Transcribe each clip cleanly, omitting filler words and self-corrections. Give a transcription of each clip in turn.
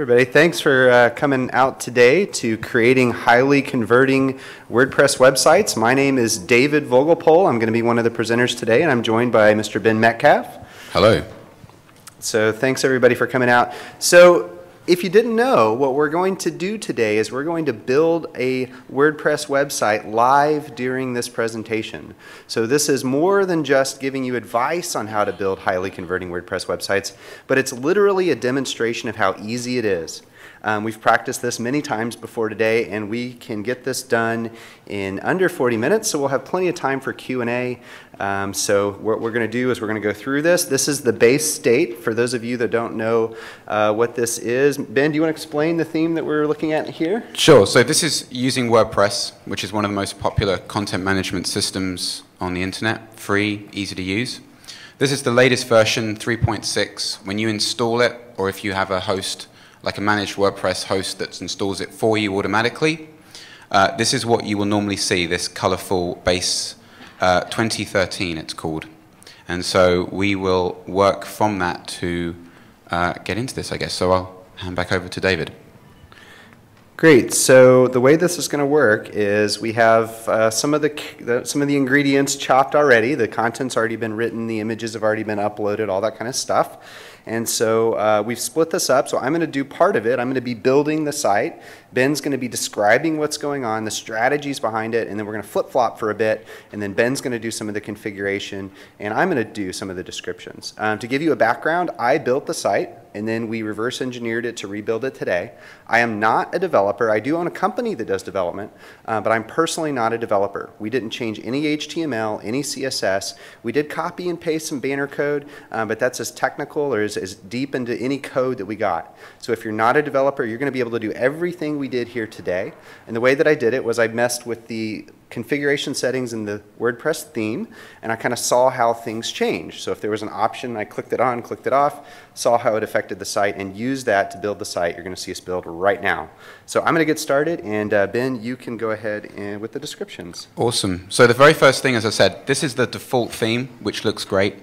everybody. Thanks for coming out today to creating highly converting WordPress websites. My name is David Vogelpohl. I'm going to be one of the presenters today, and I'm joined by Mr. Ben Metcalfe. Hello. So thanks everybody for coming out. So if you didn't know, what we're going to do today is we're going to build a WordPress website live during this presentation. So this is more than just giving you advice on how to build highly converting WordPress websites, but it's literally a demonstration of how easy it is. We've practiced this many times before today, and we can get this done in under 40 minutes, so we'll have plenty of time for Q&A. So what we're going to do is we're going to go through this. This is the base state. For those of you that don't know what this is, Ben, do you want to explain the theme that we're looking at here? Sure. So this is using WordPress, which is one of the most popular content management systems on the internet, free, easy to use. This is the latest version, 3.6. When you install it, or if you have a host, like a managed WordPress host that installs it for you automatically, this is what you will normally see, this colorful base 2013 it's called. And so we will work from that to get into this, I guess. So I'll hand back over to David. Great. So the way this is going to work is we have some of the ingredients chopped already. The content's already been written. The images have already been uploaded, all that kind of stuff. And so we've split this up. So I'm going to do part of it. I'm going to be building the site. Ben's going to be describing what's going on, the strategies behind it, and then we're going to flip-flop for a bit, and then Ben's going to do some of the configuration, and I'm going to do some of the descriptions. To give you a background, I built the site, and then we reverse engineered it to rebuild it today. I am not a developer. I do own a company that does development, but I'm personally not a developer. We didn't change any HTML, any CSS. We did copy and paste some banner code, but that's as technical or as deep into any code that we got. So if you're not a developer, you're going to be able to do everything we did here today. And the way that I did it was I messed with the configuration settings in the WordPress theme, and I kind of saw how things changed. So if there was an option, I clicked it on, clicked it off, saw how it affected the site, and used that to build the site you're going to see us build right now. So I'm going to get started, and Ben, you can go ahead and with the descriptions. Awesome. So the very first thing, as I said, this is the default theme, which looks great.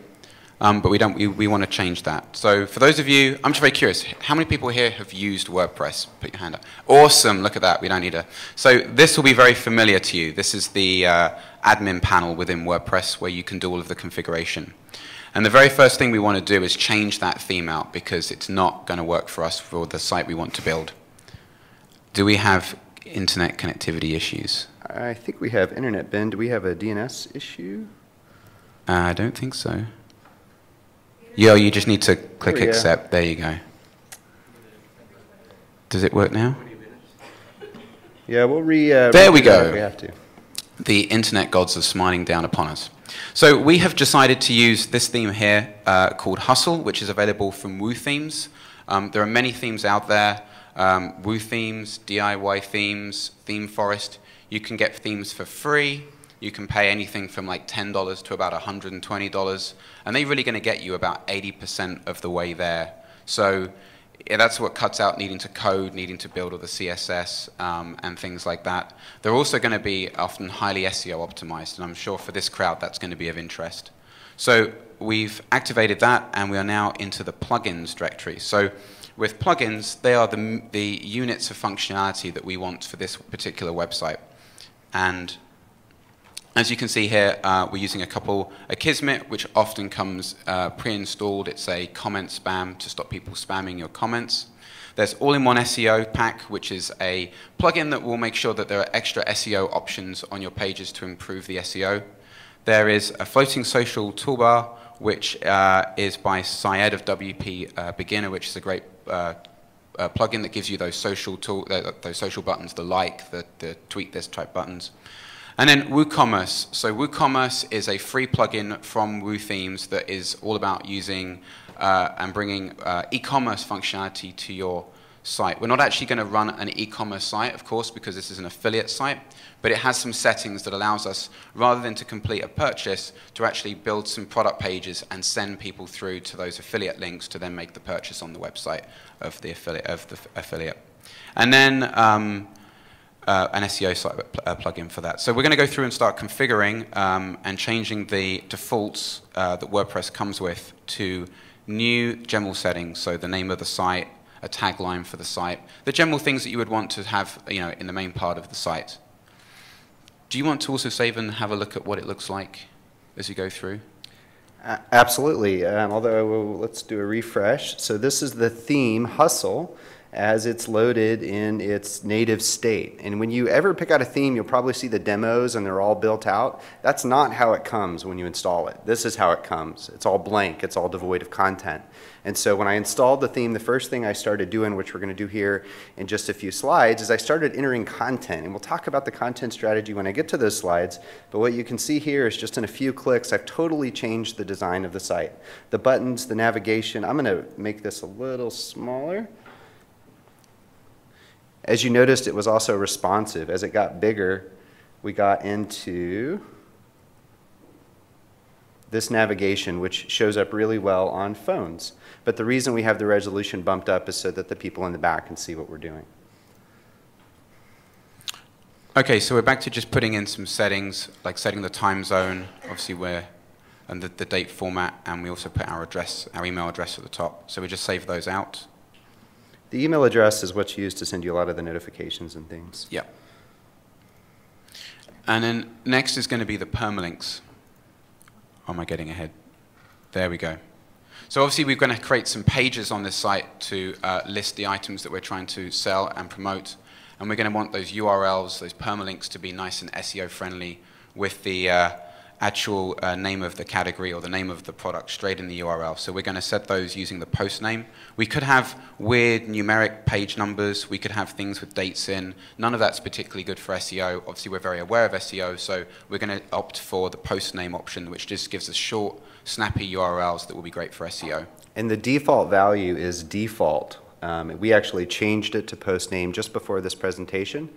But we want to change that. So for those of you, I'm just very curious, how many people here have used WordPress? Put your hand up. Awesome, look at that, we don't need a... So this will be very familiar to you. This is the admin panel within WordPress where you can do all of the configuration. And the very first thing we want to do is change that theme out because it's not going to work for us for the site we want to build. Do we have internet connectivity issues? I think we have internet, Ben. Do we have a DNS issue? I don't think so. Yeah, you just need to click accept. There you go. Does it work now? Yeah, we'll there we go. If we have to. The internet gods are smiling down upon us. So we have decided to use this theme here called Hustle, which is available from Woo Themes. There are many themes out there. Woo Themes, DIY Themes, Theme Forest. You can get themes for free. You can pay anything from like $10 to about $120, and they're really going to get you about 80% of the way there. So yeah, that's what cuts out needing to code, needing to build all the CSS and things like that. They're also going to be often highly SEO optimized, and I'm sure for this crowd that's going to be of interest. So we've activated that, and we are now into the plugins directory. So with plugins, they are the units of functionality that we want for this particular website. And as you can see here, we're using a Kismet, which often comes pre-installed. It's a comment spam to stop people spamming your comments. There's All-in-One SEO Pack, which is a plugin that will make sure that there are extra SEO options on your pages to improve the SEO. There is a Floating Social Toolbar, which is by Syed of WP Beginner, which is a great plugin that gives you those social buttons, the like, the tweet this type buttons. And then WooCommerce. So WooCommerce is a free plugin from Woo Themes that is all about using and bringing e-commerce functionality to your site. We're not actually going to run an e-commerce site, of course, because this is an affiliate site, but it has some settings that allows us, rather than to complete a purchase, to actually build some product pages and send people through to those affiliate links to then make the purchase on the website of the affiliate. And then an SEO site plugin for that. So we're going to go through and start configuring and changing the defaults that WordPress comes with to new general settings, so the name of the site, a tagline for the site, the general things that you would want to have, you know, in the main part of the site. Do you want to also save and have a look at what it looks like as you go through? Absolutely, although let's do a refresh. So this is the theme, Hustle, as it's loaded in its native state. And when you ever pick out a theme, you'll probably see the demos and they're all built out. That's not how it comes when you install it. This is how it comes. It's all blank. It's all devoid of content. And so when I installed the theme, the first thing I started doing, which we're going to do here in just a few slides, is I started entering content. And we'll talk about the content strategy when I get to those slides. But what you can see here is just in a few clicks, I've totally changed the design of the site. The buttons, the navigation, I'm going to make this a little smaller. As you noticed, it was also responsive. As it got bigger, we got into this navigation, which shows up really well on phones. But the reason we have the resolution bumped up is so that the people in the back can see what we're doing. Okay, so we're back to just putting in some settings, like setting the time zone, obviously and the date format, and we also put our address, our email address at the top. So we just save those out. The email address is what's used to send you a lot of the notifications and things. Yeah. And then next is going to be the permalinks. Oh, am I getting ahead? There we go. So obviously we're going to create some pages on this site to list the items that we're trying to sell and promote. And we're going to want those URLs, those permalinks, to be nice and SEO friendly with the actual name of the category or the name of the product straight in the URL. So we're going to set those using the post name. We could have weird numeric page numbers. We could have things with dates in. None of that's particularly good for SEO. Obviously, we're very aware of SEO, so we're going to opt for the post name option, which just gives us short, snappy URLs that will be great for SEO. And the default value is default. We actually changed it to post name just before this presentation.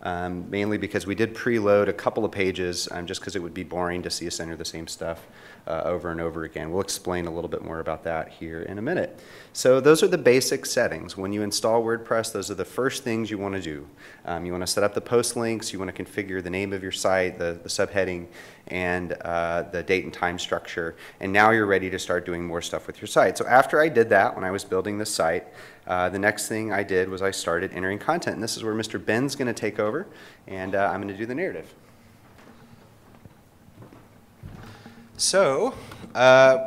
Mainly because we did preload a couple of pages just because it would be boring to see us enter the same stuff over and over again. We'll explain a little bit more about that here in a minute. So those are the basic settings. When you install WordPress, those are the first things you want to do. You want to set up the post links, you want to configure the name of your site, the subheading, and the date and time structure. And now you're ready to start doing more stuff with your site. So after I did that, when I was building this site, the next thing I did was I started entering content. And this is where Mr. Ben's going to take over, and I'm going to do the narrative. So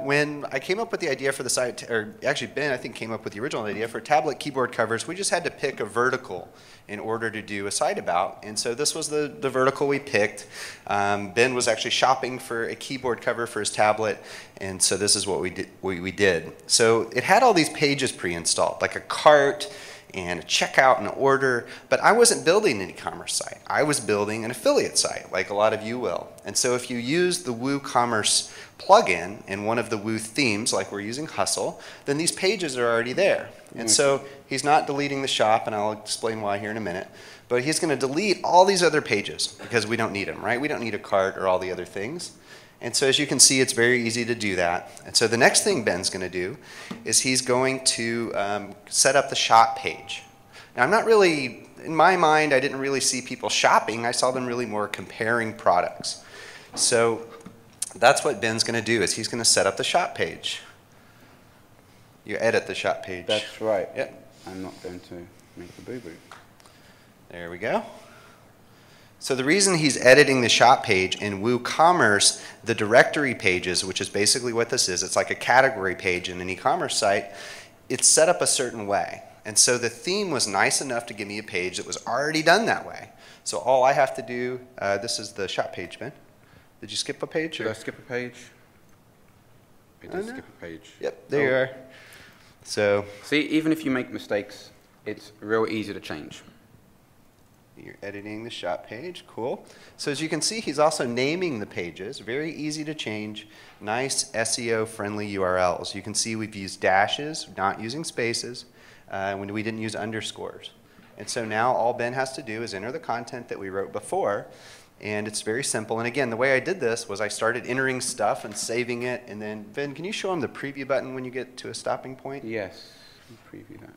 when I came up with the idea for the site, or actually Ben, I think, came up with the original idea for tablet keyboard covers, we just had to pick a vertical in order to do a site about. And so this was the vertical we picked. Ben was actually shopping for a keyboard cover for his tablet, and so this is what we did. So it had all these pages pre-installed, like a cart and a checkout and an order, but I wasn't building an e-commerce site. I was building an affiliate site, like a lot of you will. And so if you use the WooCommerce plugin in one of the Woo themes, like we're using Hustle, then these pages are already there. And so he's not deleting the shop, and I'll explain why here in a minute, but he's going to delete all these other pages because we don't need them, right? We don't need a cart or all the other things. And so as you can see, it's very easy to do that. And so the next thing Ben's going to do is he's going to set up the shop page. Now I'm not really, in my mind, I didn't really see people shopping. I saw them really more comparing products. So that's what Ben's going to do, is he's going to set up the shop page. You edit the shop page. That's right. Yep. I'm not going to make a boo-boo. There we go. So the reason he's editing the shop page in WooCommerce, the directory pages, which is basically what this is, it's like a category page in an e-commerce site, it's set up a certain way. And so the theme was nice enough to give me a page that was already done that way. So all I have to do, this is the shop page, Ben. Did you skip a page? Did I skip a page? I did skip a page. Yep, there you are. So see, even if you make mistakes, it's real easy to change. You're editing the shop page, cool. So as you can see, he's also naming the pages, very easy to change, nice SEO-friendly URLs. You can see we've used dashes, not using spaces, when we didn't use underscores. And so now all Ben has to do is enter the content that we wrote before, and it's very simple. And again, the way I did this was I started entering stuff and saving it, and then, Ben, can you show him the preview button when you get to a stopping point? Yes, preview that.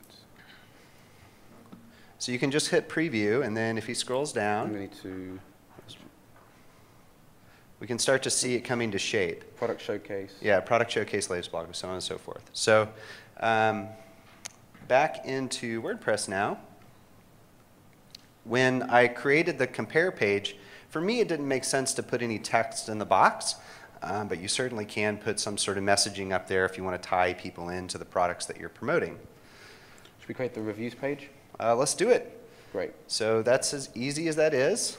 So you can just hit preview, and then if he scrolls down, we can start to see it coming to shape. Product showcase. Yeah, product showcase, latest blog, so on and so forth. So back into WordPress now. When I created the compare page, for me it didn't make sense to put any text in the box, but you certainly can put some sort of messaging up there if you want to tie people into the products that you're promoting. Should we create the reviews page? Let's do it. Great. So that's as easy as that is.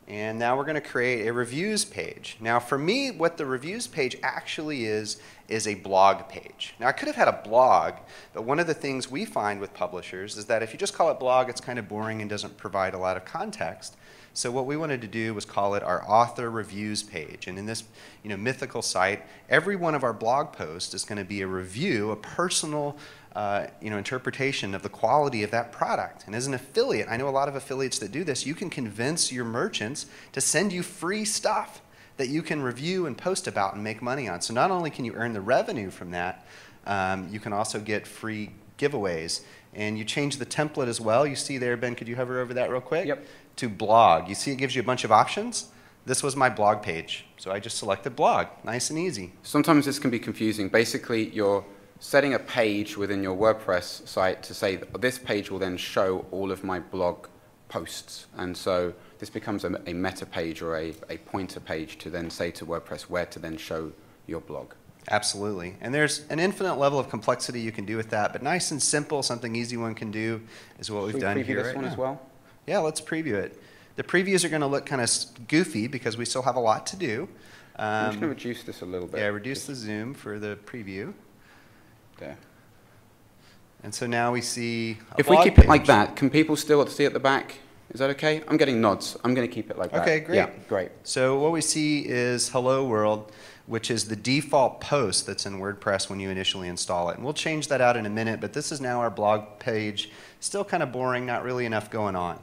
And now we're going to create a reviews page. Now for me, what the reviews page actually is a blog page. Now I could have had a blog, but one of the things we find with publishers is that if you just call it blog, it's kind of boring and doesn't provide a lot of context. So what we wanted to do was call it our author reviews page. And in this mythical site, every one of our blog posts is going to be a review, a personal interpretation of the quality of that product. And as an affiliate, I know a lot of affiliates that do this, you can convince your merchants to send you free stuff that you can review and post about and make money on. So not only can you earn the revenue from that, you can also get free giveaways. And you change the template as well. You see there, Ben, could you hover over that real quick? Yep. To blog. You see it gives you a bunch of options? This was my blog page. So I just selected blog. Nice and easy. Sometimes this can be confusing. Basically, you're setting a page within your WordPress site to say that this page will then show all of my blog posts. And so this becomes a meta page or a pointer page to then say to WordPress where to then show your blog. Absolutely. And there's an infinite level of complexity you can do with that, but nice and simple, something easy one can do is what we've done here. Should we preview this right one now. as well? Yeah, let's preview it. The previews are going to look kind of goofy because we still have a lot to do. I'm just going to reduce this a little bit. Yeah, reduce the zoom for the preview. There. And so now we see a If we blog keep it like page. that, can people still see at the back? Is that okay? I'm getting nods. I'm going to keep it like that. Okay, great. Yeah, great. So what we see is Hello World, which is the default post that's in WordPress when you initially install it. And we'll change that out in a minute, but this is now our blog page. Still kind of boring, not really enough going on.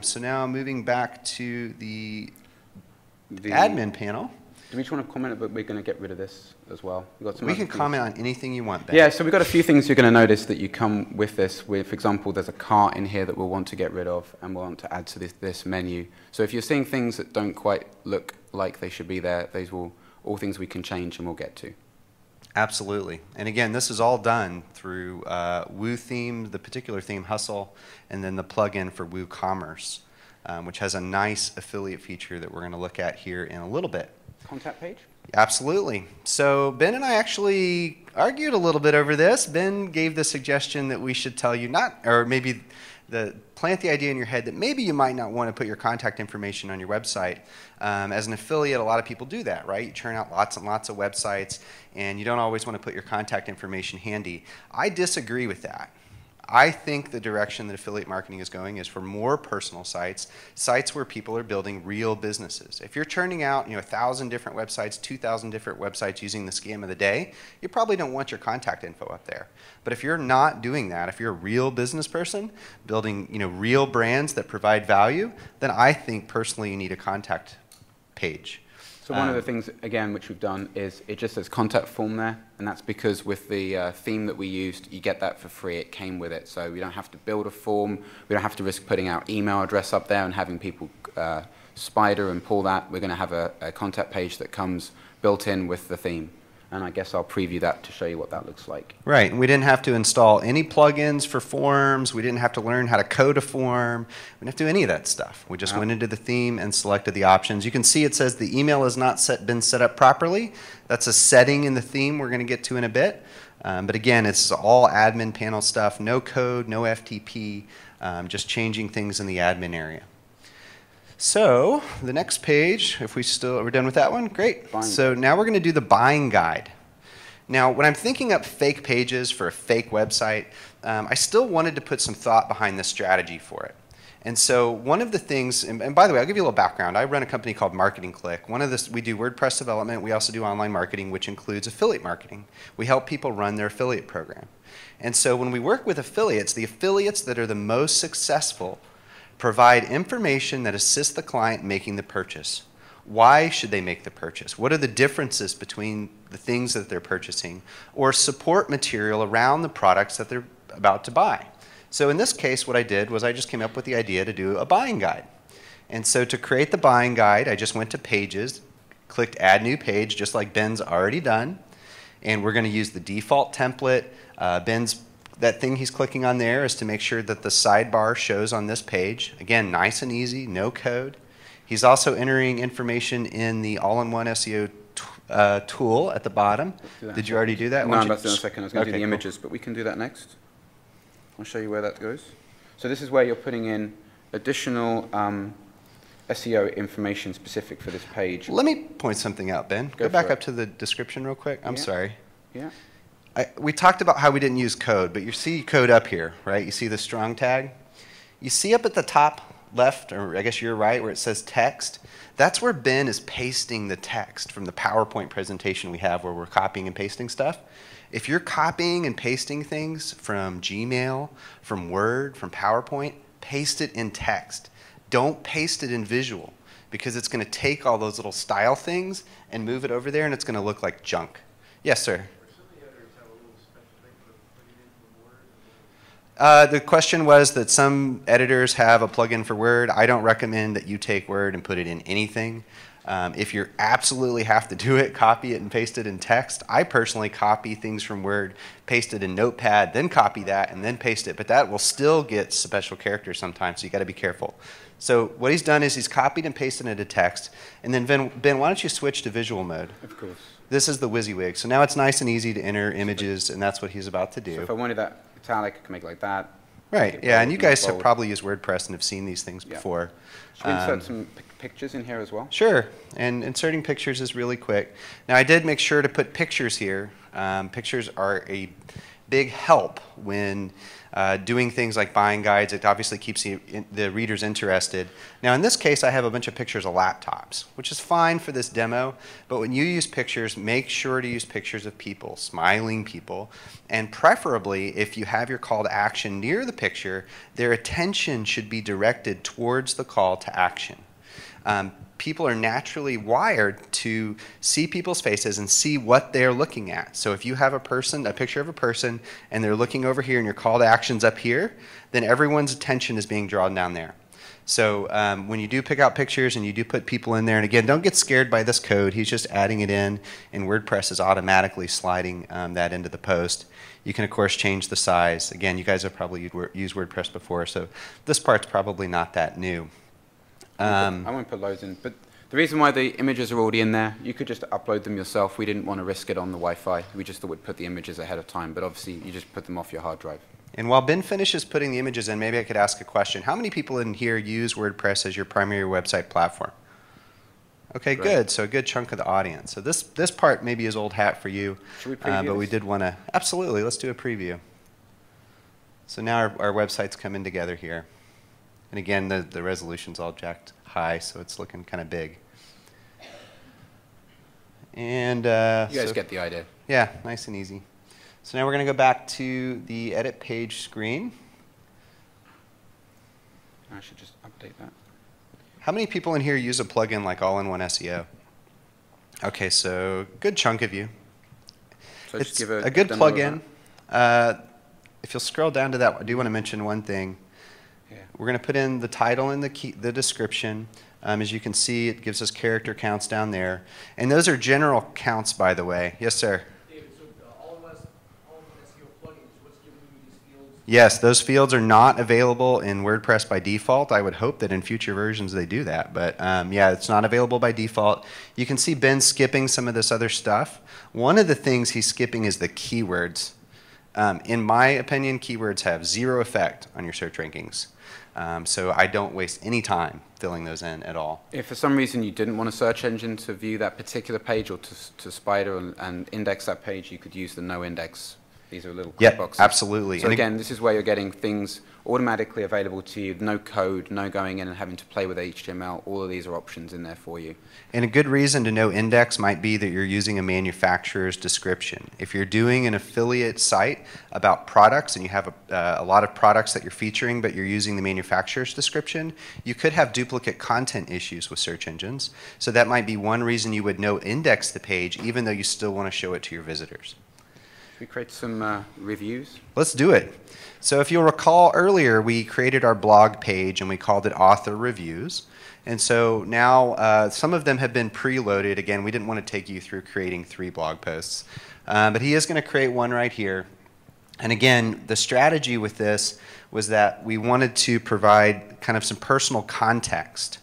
So now moving back to the admin panel. Do we just want to comment that we're going to get rid of this as well? We can comment on anything you want, Ben. Yeah, so we've got a few things you're going to notice that you come with this. For example, there's a cart in here that we'll want to get rid of and we'll want to add to this menu. So if you're seeing things that don't quite look like they should be there, those will all things we can change and we'll get to. Absolutely. And again, this is all done through Woo theme, the particular theme Hustle, and then the plugin for WooCommerce, which has a nice affiliate feature that we're going to look at here in a little bit. Contact page? Absolutely. So Ben and I actually argued a little bit over this. Ben gave the suggestion that we should tell you maybe plant the idea in your head that maybe you might not want to put your contact information on your website. As an affiliate, a lot of people do that, right? You churn out lots and lots of websites, and you don't always want to put your contact information handy. I disagree with that. I think the direction that affiliate marketing is going is for more personal sites, sites where people are building real businesses. If you're churning out 1,000 different websites, 2,000 different websites using the scam of the day, you probably don't want your contact info up there. But if you're not doing that, if you're a real business person building real brands that provide value, then I think personally you need a contact page. So one of the things, again, which we've done is it just says contact form there, and that's because with the theme that we used, you get that for free. It came with it, so we don't have to build a form. We don't have to risk putting our email address up there and having people spider and pull that. We're going to have a contact page that comes built in with the theme. And I guess I'll preview that to show you what that looks like. Right, and we didn't have to install any plugins for forms. We didn't have to learn how to code a form. We didn't have to do any of that stuff. We just went into the theme and selected the options. You can see it says the email has not been set up properly. That's a setting in the theme we're going to get to in a bit. But again, it's all admin panel stuff, no code, no FTP, just changing things in the admin area. So the next page, if we're done with that one, great. Fine. So now we're going to do the buying guide. Now, when I'm thinking up fake pages for a fake website, I still wanted to put some thought behind the strategy for it. And so one of the things, and by the way, I'll give you a little background. I run a company called Clique. We do WordPress development. We also do online marketing, which includes affiliate marketing. We help people run their affiliate program. And so when we work with affiliates, the affiliates that are the most successful provide information that assists the client making the purchase. Why should they make the purchase? What are the differences between the things that they're purchasing? Or support material around the products that they're about to buy. So in this case, what I did was I just came up with the idea to do a buying guide. And so to create the buying guide, I just went to Pages, clicked Add New Page, just like Ben's already done. And we're going to use the default template. That thing he's clicking on there is to make sure that the sidebar shows on this page. Again, nice and easy, no code. He's also entering information in the all-in-one SEO tool at the bottom. Did you already do that? No, that's in a second. I was going to do the cool. images, but we can do that next. I'll show you where that goes. So this is where you're putting in additional SEO information specific for this page. Let me point something out, Ben. Go back up to the description real quick. I'm sorry. Yeah. We talked about how we didn't use code, but you see code up here, right? You see the strong tag? You see up at the top left, or I guess your right, where it says text? That's where Ben is pasting the text from the PowerPoint presentation we have where we're copying and pasting stuff. If you're copying and pasting things from Gmail, from Word, from PowerPoint, paste it in text. Don't paste it in visual, because it's going to take all those little style things and move it over there, and it's going to look like junk. Yes, sir? The question was that some editors have a plugin for Word. I don't recommend that you take Word and put it in anything. If you absolutely have to do it, copy it and paste it in text. I personally copy things from Word, paste it in Notepad, then copy that, and then paste it. But that will still get special characters sometimes, so you got to be careful. So what he's done is he's copied and pasted it into text. And then, Ben, why don't you switch to visual mode? Of course. This is the WYSIWYG. So now it's nice and easy to enter images, and that's what he's about to do. So if I wanted that italic, I can make it like that. Right, yeah, and you guys have probably used WordPress and have seen these things before. Should we insert some pictures in here as well? Sure, and inserting pictures is really quick. Now, I did make sure to put pictures here. Pictures are a big help when doing things like buying guides. It obviously keeps the readers interested. Now, in this case, I have a bunch of pictures of laptops, which is fine for this demo, but when you use pictures, make sure to use pictures of people, smiling people, and preferably, if you have your call to action near the picture, their attention should be directed towards the call to action. People are naturally wired to see people's faces and see what they're looking at. So if you have a picture of a person, and they're looking over here and your call to action's up here, then everyone's attention is being drawn down there. So when you do pick out pictures and you do put people in there, and again, don't get scared by this code. He's just adding it in, and WordPress is automatically sliding that into the post. You can, of course, change the size. Again, you guys have probably used WordPress before, so this part's probably not that new. I won't put loads in, but the reason why the images are already in there, you could just upload them yourself. We didn't want to risk it on the Wi-Fi. We just thought we'd put the images ahead of time, but obviously you just put them off your hard drive. And while Ben finishes putting the images in, maybe I could ask a question. How many people in here use WordPress as your primary website platform? Okay, great. Good. So a good chunk of the audience. So this part maybe is old hat for you, Should we preview but we this? did want to, absolutely, let's do a preview. So now our website's coming together here. And again, the resolution's all jacked high, so it's looking kind of big. And you guys get the idea. Yeah, nice and easy. So now we're going to go back to the edit page screen. I should just update that. How many people in here use a plugin like All-in-One SEO? Okay, so good chunk of you. So it's just give a good plugin. If you'll scroll down to that, I do want to mention one thing. Yeah. We're going to put in the title and the description. As you can see, it gives us character counts down there. And those are general counts, by the way. Yes, sir? David, so all-in-one SEO plugins, what's giving you these fields? Yes, those fields are not available in WordPress by default. I would hope that in future versions they do that. But yeah, it's not available by default. You can see Ben skipping some of this other stuff. One of the things he's skipping is the keywords. In my opinion, keywords have zero effect on your search rankings. So I don't waste any time filling those in at all. If for some reason you didn't want a search engine to view that particular page or to spider and index that page, you could use the no index. These are little click boxes. Absolutely. So again, this is where you're getting things automatically available to you, no code, no going in and having to play with HTML. All of these are options in there for you. And a good reason to know index might be that you're using a manufacturer's description. If you're doing an affiliate site about products and you have a lot of products that you're featuring but you're using the manufacturer's description, you could have duplicate content issues with search engines. So that might be one reason you would no index the page even though you still want to show it to your visitors. we create some reviews? Let's do it. So if you'll recall earlier, we created our blog page and we called it Author Reviews. And so now some of them have been preloaded. Again, we didn't want to take you through creating 3 blog posts. But he is going to create one right here. And again, the strategy with this was that we wanted to provide kind of some personal context.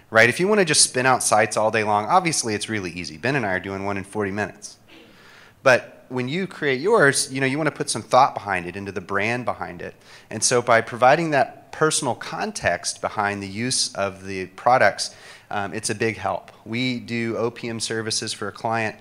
Right? If you want to just spin out sites all day long, obviously it's really easy. Ben and I are doing one in 40 minutes. But when you create yours, you want to put some thought behind it, into the brand behind it. And so by providing that personal context behind the use of the products, it's a big help. We do OPM services for a client,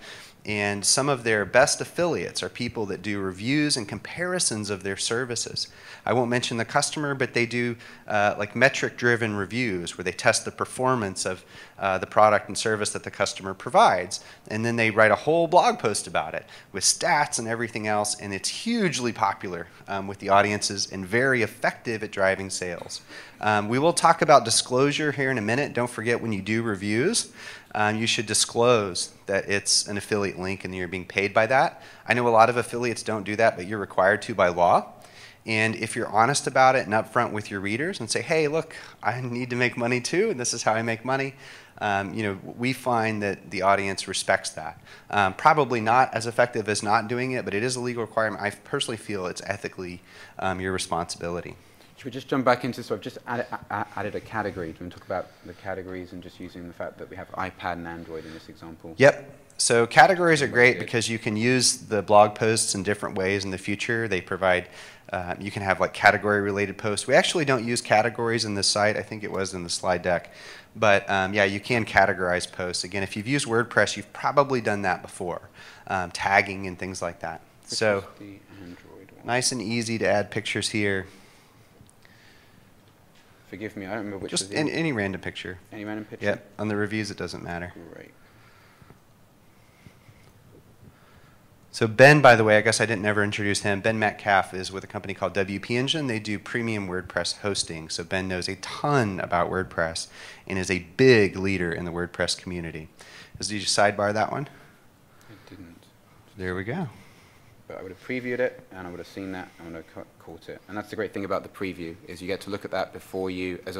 and some of their best affiliates are people that do reviews and comparisons of their services. I won't mention the customer, but they do like metric-driven reviews where they test the performance of the product and service that the customer provides, and then they write a whole blog post about it with stats and everything else, and it's hugely popular with the audiences and very effective at driving sales. We will talk about disclosure here in a minute. Don't forget, when you do reviews, you should disclose that it's an affiliate link and you're being paid by that. I know a lot of affiliates don't do that, but you're required to by law. And if you're honest about it and upfront with your readers and say, hey, look, I need to make money too, and this is how I make money, we find that the audience respects that. Probably not as effective as not doing it, but it is a legal requirement. I personally feel it's ethically your responsibility. Should we just jump back into, so I've just added a category. Do you want to talk about the categories and just using the fact that we have iPad and Android in this example? Yep. So categories are great because you can use the blog posts in different ways in the future. They provide, you can have like category related posts. We actually don't use categories in this site. I think it was in the slide deck. But yeah, you can categorize posts. Again, if you've used WordPress, you've probably done that before. Tagging and things like that. So the Android one. Nice and easy to add pictures here. Forgive me, I don't remember which Just was any random picture. Any random picture? Yep. On the reviews, it doesn't matter. Great. So Ben, by the way, I guess I didn't ever introduce him. Ben Metcalfe is with a company called WP Engine. They do premium WordPress hosting. So Ben knows a ton about WordPress and is a big leader in the WordPress community. Did you sidebar that one? I didn't. There we go. But I would have previewed it, and I would have seen that, and I would have caught it. And that's the great thing about the preview, is you get to look at that before you, as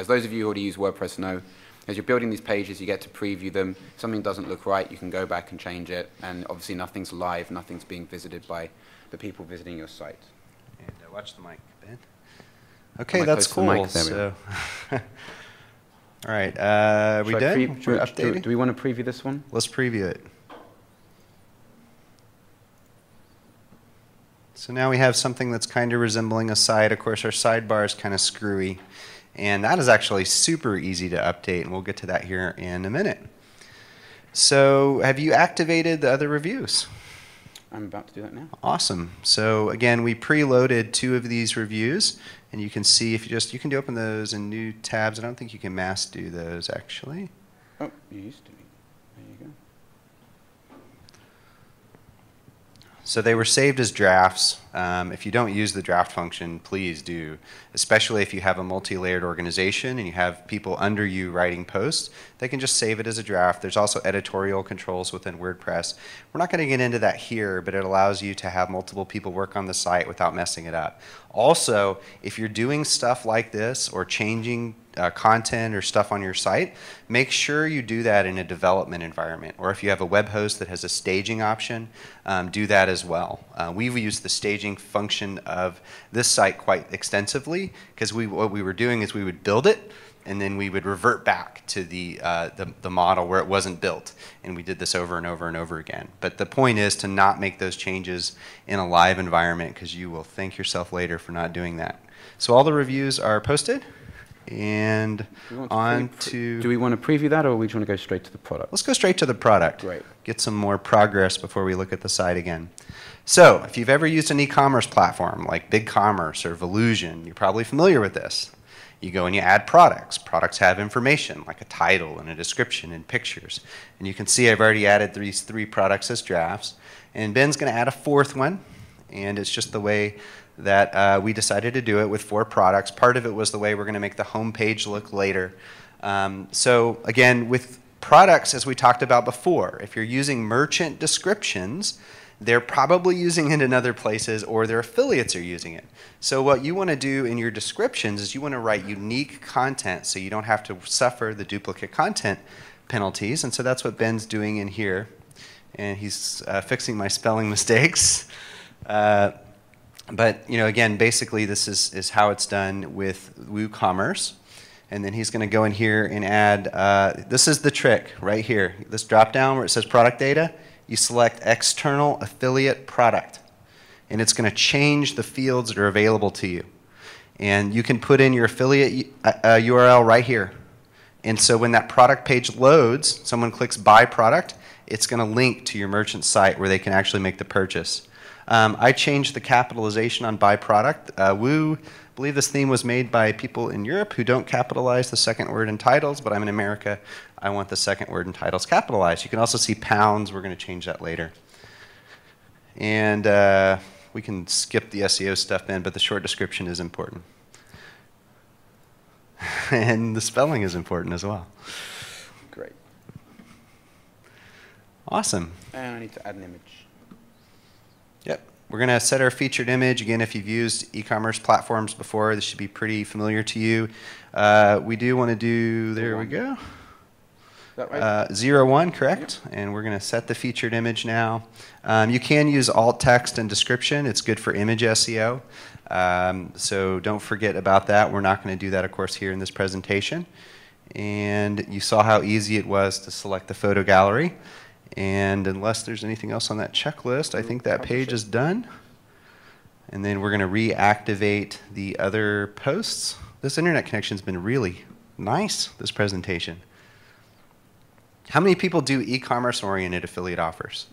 those of you who already use WordPress know, as you're building these pages, you get to preview them. If something doesn't look right, you can go back and change it. And obviously nothing's live, nothing's being visited by the people visiting your site. And watch the mic, Ben. Okay, that's cool. So, all right, are we done? Do we want to preview this one? Let's preview it. So now we have something that's kind of resembling a site. Of course, our sidebar is kind of screwy. And that is actually super easy to update, and we'll get to that here in a minute. So have you activated the other reviews? I'm about to do that now. Awesome. So again, we preloaded 2 of these reviews, and you can see if you can open those in new tabs. I don't think you can mass do those, actually. Oh, you used to. There you go. So they were saved as drafts. If you don't use the draft function, please do, especially if you have a multi-layered organization and you have people under you writing posts. They can just save it as a draft. There's also editorial controls within WordPress. We're not going to get into that here, but it allows you to have multiple people work on the site without messing it up. Also, if you're doing stuff like this or changing content or stuff on your site, make sure you do that in a development environment. Or if you have a web host that has a staging option, do that as well. We've used the staging function of this site quite extensively because what we were doing is we would build it and then we would revert back to the model where it wasn't built. And we did this over and over and over again. But the point is to not make those changes in a live environment because you will thank yourself later for not doing that. So all the reviews are posted. And on to... Do we want to preview that, or do we want to go straight to the product? Let's go straight to the product. Great. Get some more progress before we look at the site again. So if you've ever used an e-commerce platform like BigCommerce or Volusion, you're probably familiar with this. You go and you add products. Products have information like a title and a description and pictures. And you can see I've already added these 3 products as drafts. And Ben's going to add a 4th one. And it's just the way that we decided to do it with 4 products. Part of it was the way we're going to make the home page look later. So again, with products, as we talked about before, if you're using merchant descriptions, they're probably using it in other places, or their affiliates are using it. So what you want to do in your descriptions is you want to write unique content so you don't have to suffer the duplicate content penalties. And so that's what Ben's doing in here. And he's fixing my spelling mistakes. But again, basically this is how it's done with WooCommerce. And then he's going to go in here and add, this is the trick right here. This drop down where it says product data, you select external affiliate product. And it's going to change the fields that are available to you. And you can put in your affiliate URL right here. And so when that product page loads, someone clicks buy product, it's going to link to your merchant site where they can actually make the purchase. I changed the capitalization on buy product. Woo, I believe this theme was made by people in Europe who don't capitalize the second word in titles, but I'm in America. I want the second word in titles capitalized. You can also see pounds. We're going to change that later. And we can skip the SEO stuff, Ben, but the short description is important. And the spelling is important as well. Great. Awesome. And I need to add an image. Yep. We're going to set our featured image. Again, if you've used e-commerce platforms before, this should be pretty familiar to you. We do want to do, there we go. Is that right? 01, correct? Yep. And we're going to set the featured image now. You can use alt text and description. It's good for image SEO. So don't forget about that. We're not going to do that, of course, here in this presentation. And you saw how easy it was to select the photo gallery. And unless there's anything else on that checklist, I think that page is done. And then we're going to reactivate the other posts. This internet connection has been really nice, this presentation. How many people do e-commerce oriented affiliate offers?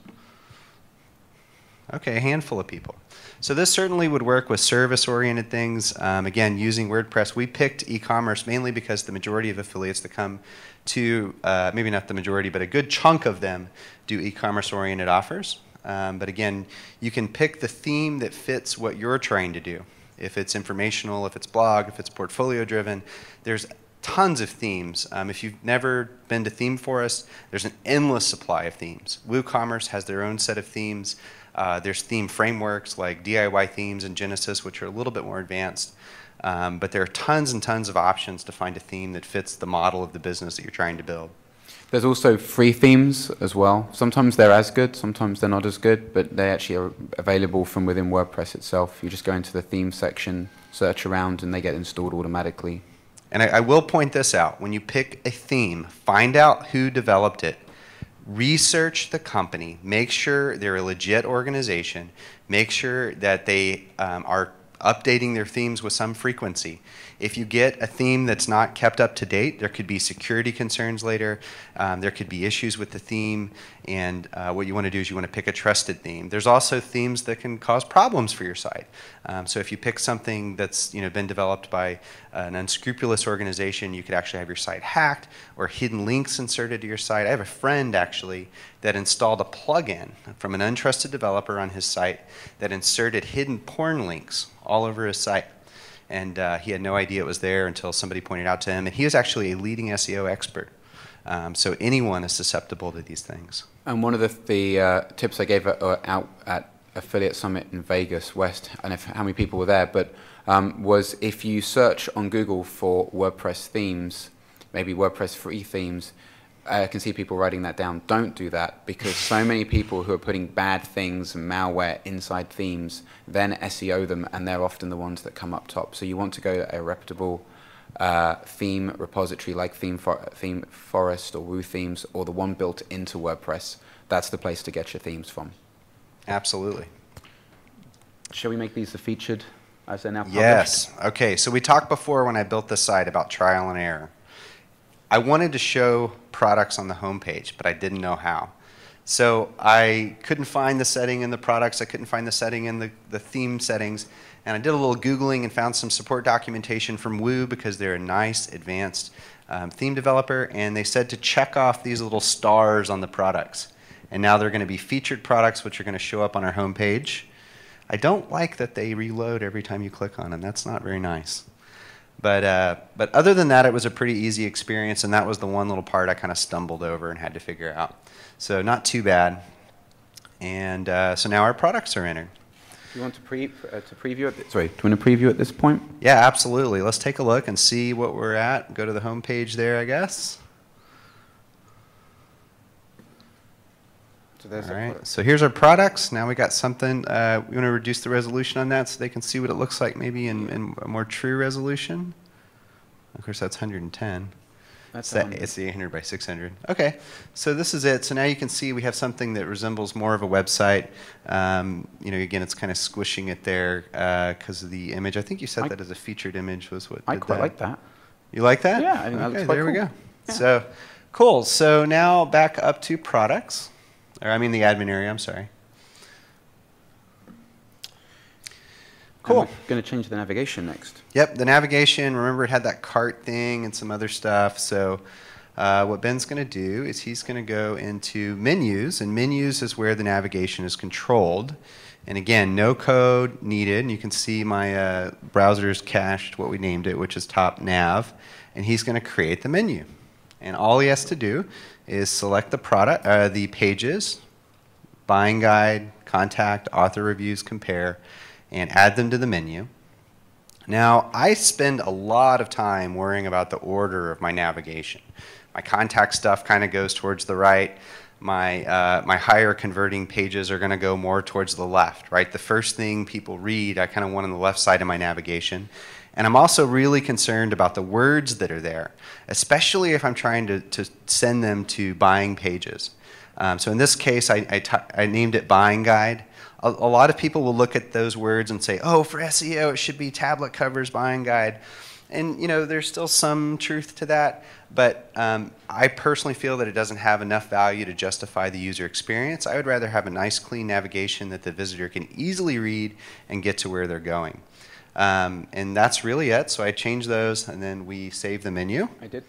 Okay, a handful of people. So this certainly would work with service-oriented things. Again, using WordPress, we picked e-commerce mainly because the majority of affiliates that come to, maybe not the majority, but a good chunk of them do e-commerce-oriented offers. But again, you can pick the theme that fits what you're trying to do. If it's informational, if it's blog, if it's portfolio-driven, there's tons of themes. If you've never been to ThemeForest, there's an endless supply of themes. WooCommerce has their own set of themes. There's theme frameworks like DIY themes and Genesis, which are a little bit more advanced. But there are tons and tons of options to find a theme that fits the model of the business that you're trying to build. There's also free themes as well. Sometimes they're as good, sometimes they're not as good, but they actually are available from within WordPress itself. You just go into the theme section, search around, and they get installed automatically. And I will point this out. When you pick a theme, find out who developed it. Research the company. Make sure they're a legit organization. Make sure that they are updating their themes with some frequency. If you get a theme that's not kept up to date, there could be security concerns later. There could be issues with the theme. And what you want to do is you want to pick a trusted theme. There's also themes that can cause problems for your site. So if you pick something that's been developed by an unscrupulous organization, you could actually have your site hacked or hidden links inserted to your site. I have a friend actually that installed a plugin from an untrusted developer on his site that inserted hidden porn links all over his site. And he had no idea it was there until somebody pointed out to him. And he was actually a leading SEO expert. So anyone is susceptible to these things. And one of the tips I gave out at Affiliate Summit in Vegas West, I don't know how many people were there, but was if you search on Google for WordPress themes, maybe WordPress free themes, I can see people writing that down. Don't do that, because so many people who are putting bad things and malware inside themes then SEO them, and they're often the ones that come up top. So you want to go to a reputable theme repository like ThemeForest or Woo Themes, or the one built into WordPress. That's the place to get your themes from. Absolutely. Shall we make these the featured as they're now published? Yes. Okay, so we talked before when I built the site about trial and error. I wanted to show products on the home page, but I didn't know how. So I couldn't find the setting in the products. I couldn't find the setting in the theme settings. And I did a little Googling and found some support documentation from Woo, because they're a nice, advanced theme developer. And they said to check off these little stars on the products. And now they're going to be featured products, which are going to show up on our home page. I don't like that they reload every time you click on them. That's not very nice. But other than that, it was a pretty easy experience, and that was the one little part I kind of stumbled over and had to figure out. So not too bad. And so now our products are entered. Do you want to preview it? Sorry, do you want to preview at this point? Yeah, absolutely. Let's take a look and see what we're at. Go to the home page there, I guess. So there's All right, so here's our products. Now we got something. We want to reduce the resolution on that so they can see what it looks like maybe in a more true resolution. Of course, that's 110. It's the 800 by 600. Okay, so this is it. So now you can see we have something that resembles more of a website. You know, again, it's kind of squishing it there because of the image. I think you said that as a featured image was what. I quite like that. You like that? Yeah, I think that looks quite there cool. we go. Yeah. So cool. So now back up to products, or I mean the admin area. I'm sorry. Cool. We're going to change the navigation next. Yep, the navigation, remember it had that cart thing and some other stuff. So what Ben's going to do is he's going to go into menus, and menus is where the navigation is controlled. And again, no code needed. And you can see my browser's cached what we named it, which is top nav. And he's going to create the menu. And all he has to do is select the product, the pages, buying guide, contact, author reviews, compare, and add them to the menu. Now, I spend a lot of time worrying about the order of my navigation. My contact stuff kind of goes towards the right. My higher converting pages are going to go more towards the left, right? The first thing people read, I kind of want on the left side of my navigation. And I'm also really concerned about the words that are there, especially if I'm trying to send them to buying pages. So in this case, I named it buying guide. A lot of people will look at those words and say, oh, for SEO, it should be tablet covers, buying guide. And, you know, there's still some truth to that. But I personally feel that it doesn't have enough value to justify the user experience. I would rather have a nice, clean navigation that the visitor can easily read and get to where they're going. And that's really it. So I changed those, and then we save the menu. I did.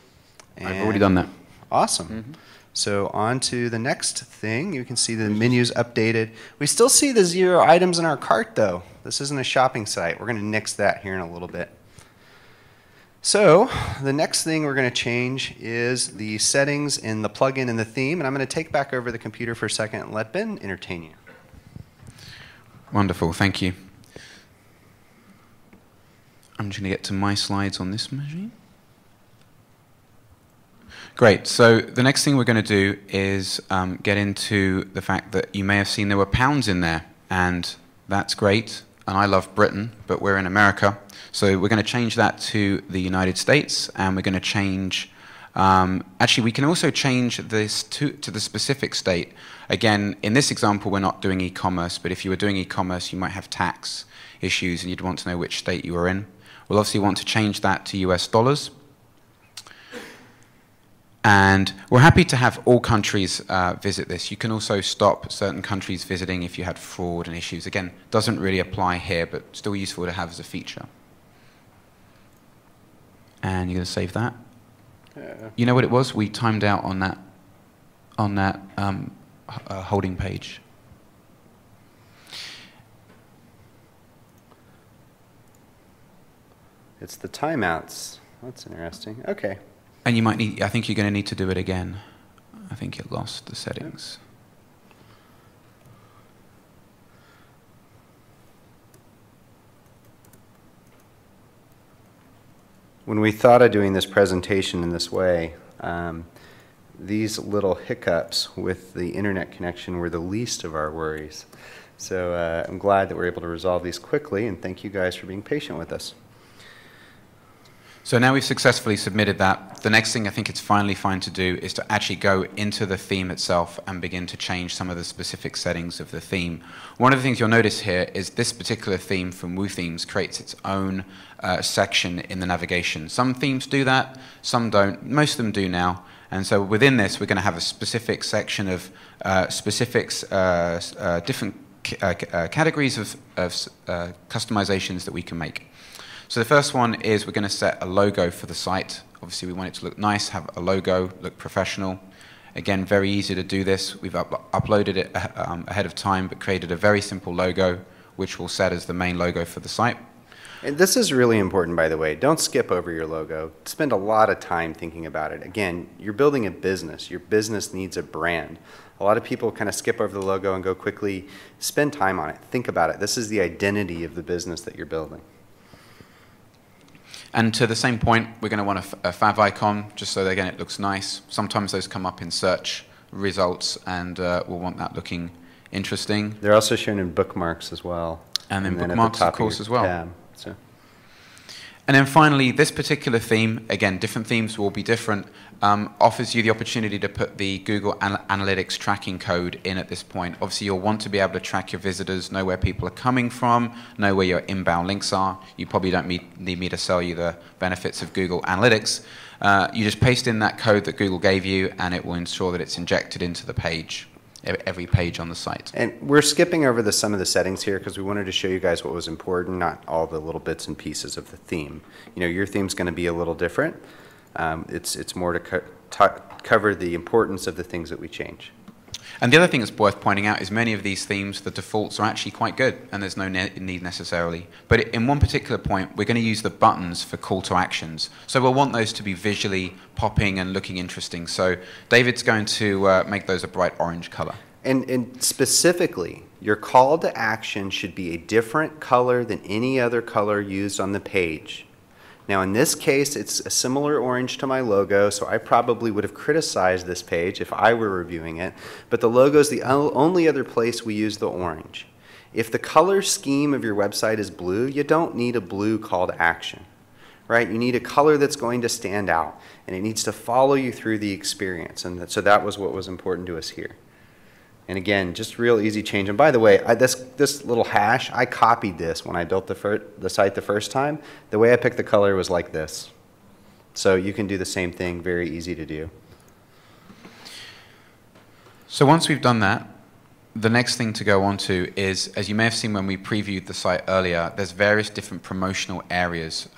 And I've already done that. Awesome. Mm-hmm. So on to the next thing. You can see the menu's updated. We still see the 0 items in our cart, though. This isn't a shopping site. We're going to nix that here in a little bit. So the next thing we're going to change is the settings in the plugin and the theme. And I'm going to take back over the computer for a second and let Ben entertain you. Wonderful. Thank you. I'm just going to get to my slides on this machine. Great. So the next thing we're going to do is get into the fact that you may have seen there were pounds in there, and that's great. And I love Britain, but we're in America. So we're going to change that to the United States, and we're going to change... actually, we can also change this to the specific state. Again, in this example, we're not doing e-commerce, but if you were doing e-commerce, you might have tax issues, and you'd want to know which state you were in. We'll obviously want to change that to US dollars. And we're happy to have all countries visit this. You can also stop certain countries visiting if you had fraud and issues. Again, doesn't really apply here, but still useful to have as a feature. And you're going to save that. You know what it was? We timed out on that holding page. It's the timeouts. That's interesting. Okay. And you might need, I think you're going to need to do it again. I think it lost the settings. When we thought of doing this presentation in this way, these little hiccups with the internet connection were the least of our worries. So I'm glad that we're able to resolve these quickly, and thank you guys for being patient with us. So now we've successfully submitted that. The next thing I think it's finally fine to do is to actually go into the theme itself and begin to change some of the specific settings of the theme. One of the things you'll notice here is this particular theme from WooThemes creates its own section in the navigation. Some themes do that, some don't. Most of them do now. And so within this, we're going to have a specific section of different categories of customizations that we can make. So the first one is we're going to set a logo for the site. Obviously, we want it to look nice, have a logo, look professional. Again, very easy to do this. We've uploaded it ahead of time, but created a very simple logo, which we'll set as the main logo for the site. And this is really important, by the way. Don't skip over your logo. Spend a lot of time thinking about it. Again, you're building a business. Your business needs a brand. A lot of people kind of skip over the logo and go quickly. Spend time on it. Think about it. This is the identity of the business that you're building. And to the same point, we're going to want a fav icon, just so that, again, it looks nice. Sometimes those come up in search results, and we'll want that looking interesting. They're also shown in bookmarks as well. And then bookmarks, of course, as well. Tab, so. And then finally, this particular theme, again, different themes will be different, offers you the opportunity to put the Google Analytics tracking code in at this point. Obviously, you'll want to be able to track your visitors, know where people are coming from, know where your inbound links are. You probably don't need me to sell you the benefits of Google Analytics. You just paste in that code that Google gave you, and it will ensure that it's injected into the page, every page on the site. And we're skipping over some of the settings here because we wanted to show you guys what was important, not all the little bits and pieces of the theme. You know, your theme's going to be a little different. It's more to cover the importance of the things that we change. And the other thing that's worth pointing out is many of these themes, the defaults are actually quite good, and there's no need necessarily. But in one particular point, we're going to use the buttons for call to actions. So we'll want those to be visually popping and looking interesting. So David's going to make those a bright orange color. And specifically, your call to action should be a different color than any other color used on the page. Now in this case, it's a similar orange to my logo, so I probably would have criticized this page if I were reviewing it, but the logo is the only other place we use the orange. If the color scheme of your website is blue, you don't need a blue call to action, right? You need a color that's going to stand out, and it needs to follow you through the experience, and so that was what was important to us here. And again, just real easy change. And by the way, this little hash, I copied this when I built the site the first time. The way I picked the color was like this. So you can do the same thing, very easy to do. So once we've done that, the next thing to go on to is, as you may have seen when we previewed the site earlier, there's various different promotional areas.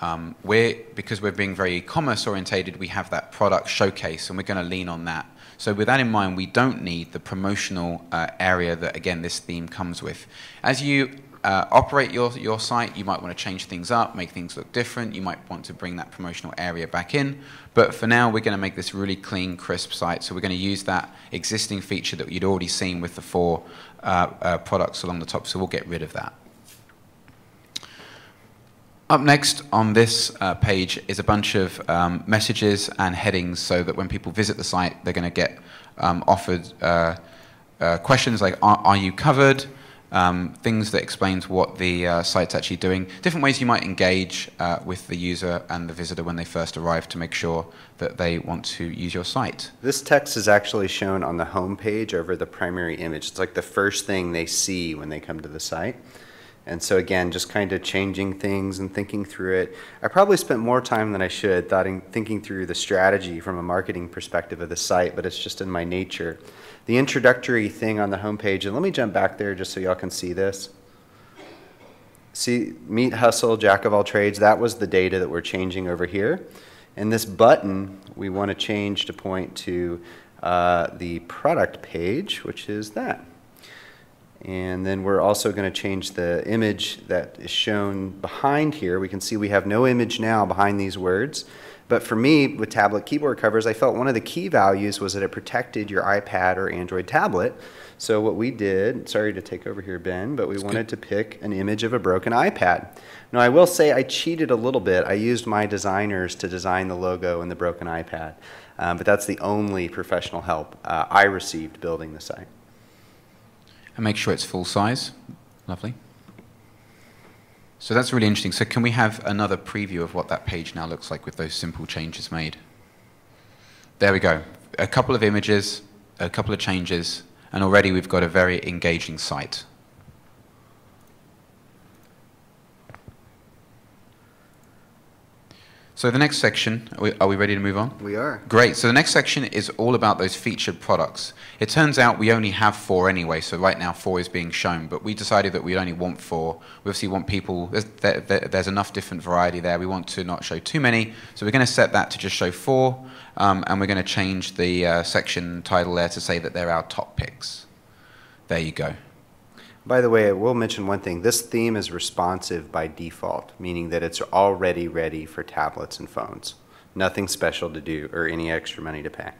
Because we're being very e-commerce orientated, we have that product showcase, and we're going to lean on that. So with that in mind, we don't need the promotional area that, again, this theme comes with. As you operate your site, you might want to change things up, make things look different. You might want to bring that promotional area back in. But for now, we're going to make this really clean, crisp site. So we're going to use that existing feature that you'd already seen with the 4 products along the top. So we'll get rid of that. Up next on this page is a bunch of messages and headings so that when people visit the site, they're going to get offered questions like, are you covered? Things that explains what the site's actually doing. Different ways you might engage with the user and the visitor when they first arrive to make sure that they want to use your site. This text is actually shown on the home page over the primary image. It's like the first thing they see when they come to the site. And so again, just kind of changing things and thinking through it. I probably spent more time than I should thinking through the strategy from a marketing perspective of the site, but it's just in my nature. The introductory thing on the homepage, and let me jump back there just so y'all can see this. See, meet, hustle, jack of all trades, that was the data that we're changing over here. And this button, we want to change to point to the product page, which is that. And then we're also going to change the image that is shown behind here. We can see we have no image now behind these words. But for me, with tablet keyboard covers, I felt one of the key values was that it protected your iPad or Android tablet. So what we did, sorry to take over here, Ben, but we wanted to pick an image of a broken iPad. Now, I will say I cheated a little bit. I used my designers to design the logo and the broken iPad. But that's the only professional help I received building the site. And make sure it's full size. Lovely. So that's really interesting. So can we have another preview of what that page now looks like with those simple changes made? There we go. A couple of images, a couple of changes, and already we've got a very engaging site. So the next section, are we ready to move on? We are. Great. So the next section is all about those featured products. It turns out we only have 4 anyway, so right now 4 is being shown, but we decided that we only want 4. We obviously want people, there's enough different variety there. We want to not show too many, so we're going to set that to just show 4, and we're going to change the section title there to say that they're our top picks. There you go. By the way, I will mention one thing. This theme is responsive by default, meaning that it's already ready for tablets and phones. Nothing special to do or any extra money to pay.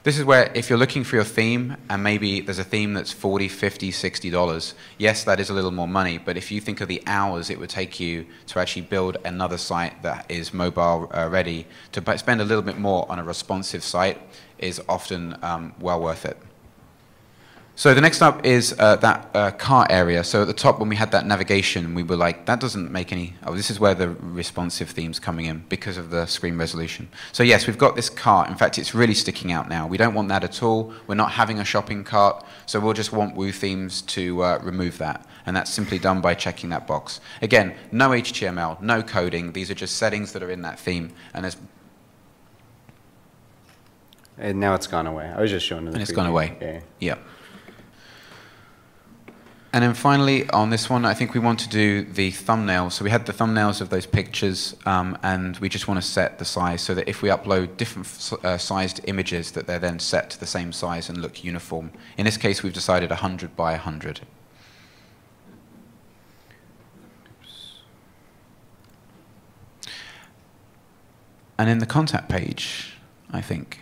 This is where if you're looking for your theme and maybe there's a theme that's $40, $50, $60, yes, that is a little more money, but if you think of the hours it would take you to actually build another site that is mobile ready, to spend a little bit more on a responsive site is often well worth it. So the next up is that cart area. So at the top, when we had that navigation, we were like, that doesn't make any... Oh, this is where the responsive theme's coming in because of the screen resolution. So yes, we've got this cart. In fact, it's really sticking out now. We don't want that at all. We're not having a shopping cart. So we'll just want Woo themes to remove that. And that's simply done by checking that box. Again, no HTML, no coding. These are just settings that are in that theme. And now it's gone away. I was just showing the preview. And it's gone away. Yeah. Yeah. And then finally, on this one, I think we want to do the thumbnails. So we had the thumbnails of those pictures, and we just want to set the size so that if we upload different sized images, that they're then set to the same size and look uniform. In this case, we've decided 100 by 100. And in the contact page, I think.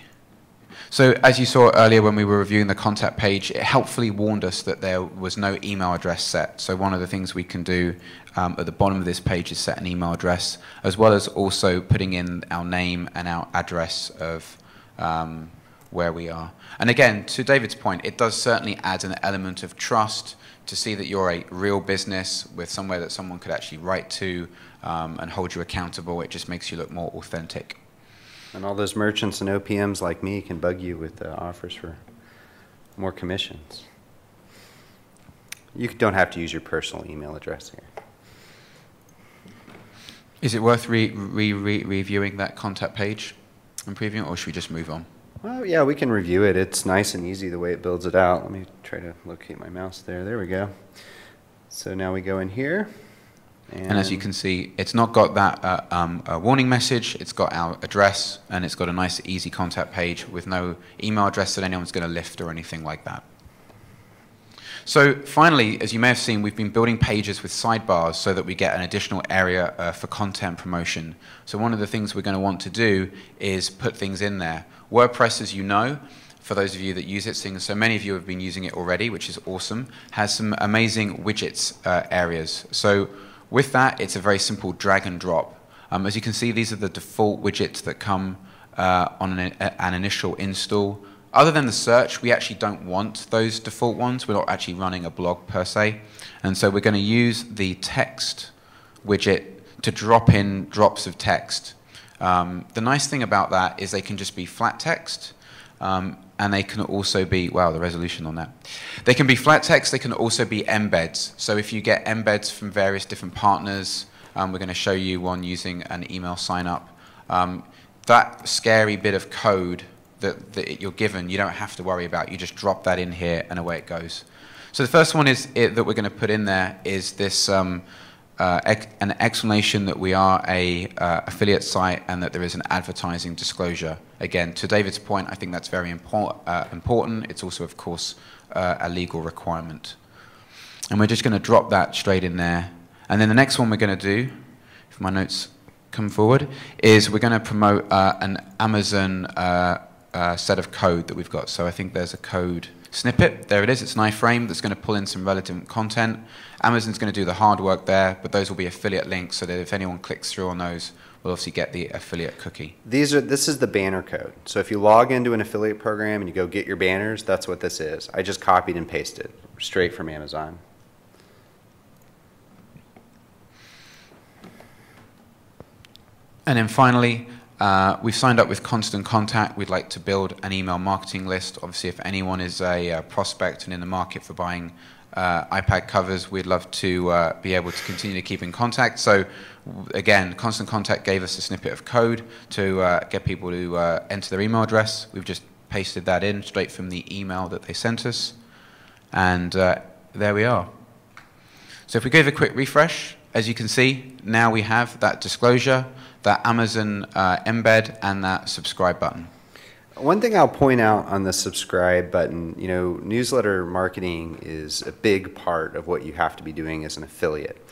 So as you saw earlier when we were reviewing the contact page, it helpfully warned us that there was no email address set. So one of the things we can do at the bottom of this page is set an email address, as well as also putting in our name and our address of where we are. And again, to David's point, it does certainly add an element of trust to see that you're a real business with somewhere that someone could actually write to and hold you accountable. It just makes you look more authentic. And all those merchants and OPMs like me can bug you with offers for more commissions. You don't have to use your personal email address here. Is it worth reviewing that contact page and previewing, or should we just move on? Well, yeah, we can review it. It's nice and easy the way it builds it out. Let me try to locate my mouse there. There we go. So now we go in here. And as you can see, it's not got that warning message, it's got our address, and it's got a nice, easy contact page with no email address that anyone's going to lift or anything like that. So finally, as you may have seen, we've been building pages with sidebars so that we get an additional area for content promotion. So one of the things we're going to want to do is put things in there. WordPress, as you know, for those of you that use it, seeing so many of you have been using it already, which is awesome, has some amazing widgets areas. So with that, it's a very simple drag and drop. As you can see, these are the default widgets that come on an initial install. Other than the search, we actually don't want those default ones. We're not actually running a blog per se. And so we're going to use the text widget to drop in drops of text. The nice thing about that is they can just be flat text. And they can also be, wow, the resolution on that. They can be flat text, they can also be embeds. So if you get embeds from various different partners, we're going to show you one using an email sign up. That scary bit of code that you're given, you don't have to worry about. You just drop that in here and away it goes. So the first one is that we're going to put in there is this an explanation that we are a affiliate site and that there is an advertising disclosure. Again, to David's point, I think that's very important. It's also, of course, a legal requirement. And we're just going to drop that straight in there. And then the next one we're going to do, if my notes come forward, is we're going to promote an Amazon set of code that we've got. So I think there's a code snippet. There it is. It's an iframe that's going to pull in some relevant content. Amazon's going to do the hard work there, but those will be affiliate links so that if anyone clicks through on those, we'll obviously get the affiliate cookie. This is the banner code. So if you log into an affiliate program and you go get your banners, that's what this is. I just copied and pasted straight from Amazon. And then finally, we've signed up with Constant Contact. We'd like to build an email marketing list. Obviously, if anyone is a prospect and in the market for buying iPad covers, we'd love to be able to continue to keep in contact. So again, Constant Contact gave us a snippet of code to get people to enter their email address. We've just pasted that in straight from the email that they sent us. And there we are. So if we give a quick refresh, as you can see, now we have that disclosure, that Amazon embed, and that subscribe button. One thing I'll point out on the subscribe button, you know, newsletter marketing is a big part of what you have to be doing as an affiliate.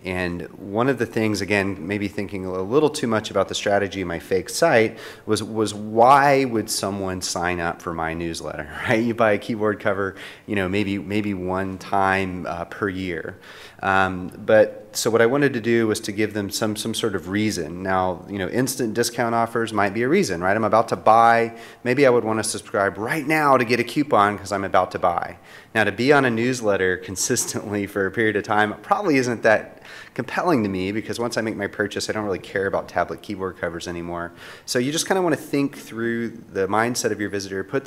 And one of the things, again, maybe thinking a little too much about the strategy of my fake site was why would someone sign up for my newsletter, right? You buy a keyboard cover, you know, maybe one time per year. So what I wanted to do was to give them some sort of reason. Now, you know, instant discount offers might be a reason, right? I'm about to buy. Maybe I would want to subscribe right now to get a coupon because I'm about to buy. Now, to be on a newsletter consistently for a period of time probably isn't that compelling to me, because once I make my purchase, I don't really care about tablet keyboard covers anymore. So you just kind of want to think through the mindset of your visitor, put